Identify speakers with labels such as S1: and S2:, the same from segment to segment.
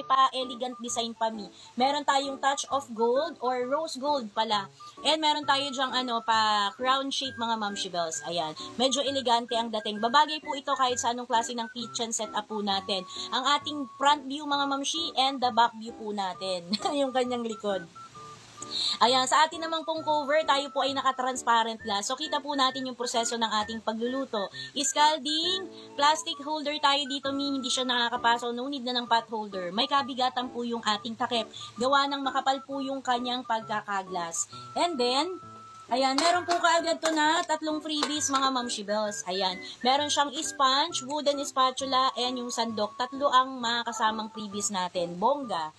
S1: pa-elegant design pa mi. Meron tayong touch of gold or rose gold pala. And meron tayo dyang pa crown shape mga Mamshi Bells. Ayan. Medyo elegante ang dating. Babagay po ito kahit sa anong klase ng kitchen setup po natin. Ang ating front view mga Mamshi and the back view po natin. Yung kanyang likod. Ayan, sa atin namang pong cover, tayo po ay naka-transparent glass. So, kita po natin yung proseso ng ating pagluluto. Scalding, plastic holder tayo dito, hindi siya nakakapaso. No need na ng pot holder. May kabigatan po yung ating takip. Gawa ng makapal po yung kanyang pagkakaglas. And then, ayan, meron po kaagad to na 3 freebies mga Mamshi Bells. Ayan, meron siyang sponge, wooden spatula, and yung sandok. 3 ang mga kasamang freebies natin. Bongga.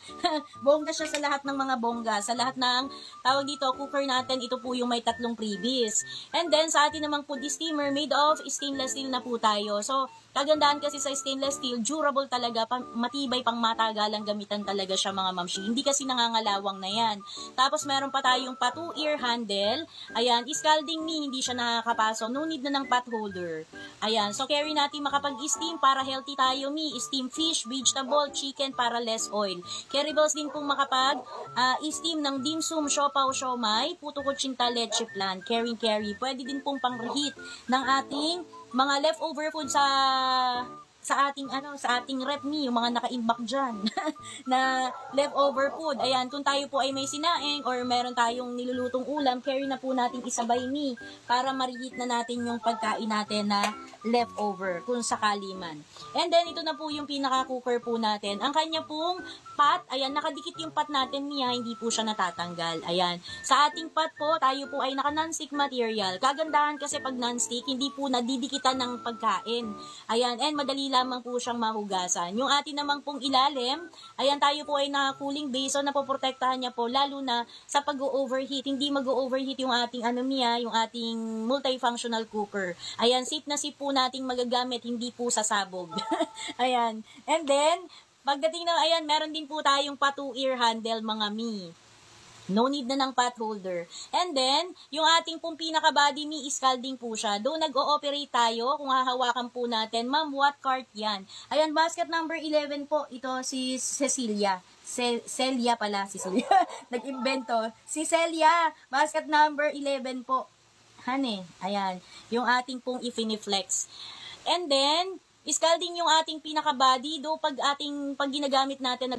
S1: Bongga siya sa lahat ng mga bongga. Sa lahat ng, tawag dito, cooker natin, ito po yung may 3 freebies. And then, sa atin namang food steamer, made of stainless steel na po tayo. So, kagandahan kasi sa stainless steel, durable talaga, matibay pang matagalang gamitan talaga siya mga Mamshi. Hindi kasi nangangalawang na yan. Tapos, meron pa tayong pa 2-ear handle. Ayan, scalding mi, hindi siya nakakapaso. No need na ng pot holder. Ayan, so carry natin makapag-steam para healthy tayo mi. Steam fish, vegetable, chicken para less oil. Carry balls din pong makapag-steam ng dim sum, siopaw, siomay, puto kutsinta, leche flan. Carry. Pwede din pong pang-reheat ng ating mga leftover food sa ating rep mi, yung mga naka-imbak dyan na leftover food. Ayan, kung tayo po ay may sinaing or meron tayong nilulutong ulam, carry na po natin isabay mi para ma-reheat na natin yung pagkain natin na leftover kung sakali man. And then, ito na po yung pinaka-cooker po natin. Ang kanya pong pot, ayan, nakadikit yung pot natin niya, hindi po siya natatanggal. Ayan, sa ating pot po, tayo po ay naka-non-stick material. Kagandahan kasi pag non-stick, hindi po nadidikitan ng pagkain. Ayan, and madali lamang po siyang mahugasan. Yung atin namang pong ilalim, ayan, tayo po ay naka-cooling base, so napoprotektahan niya po, lalo na sa pag-overheat. Hindi mag-overheat yung ating yung ating multifunctional cooker. Ayan, safe na safe po nating magagamit, hindi po sasabog. Ayan, and then, pagdating na, ayan, meron din po tayong pa 2-ear handle mga mi. No need na ng pot holder. And then, yung ating pong pinaka-body mi, scalding po siya. Doon nag-ooperate tayo, kung hahawakan po natin, ma'am, what cart yan? Ayan, basket number 11 po, ito si Cecilia. Celia pala, si Celia. Nag-invento. Si Celia, basket number 11 po. Hane, ayan, yung ating pong ifiniflex. And then, scalding yung ating pinaka-body, do pag ginagamit natin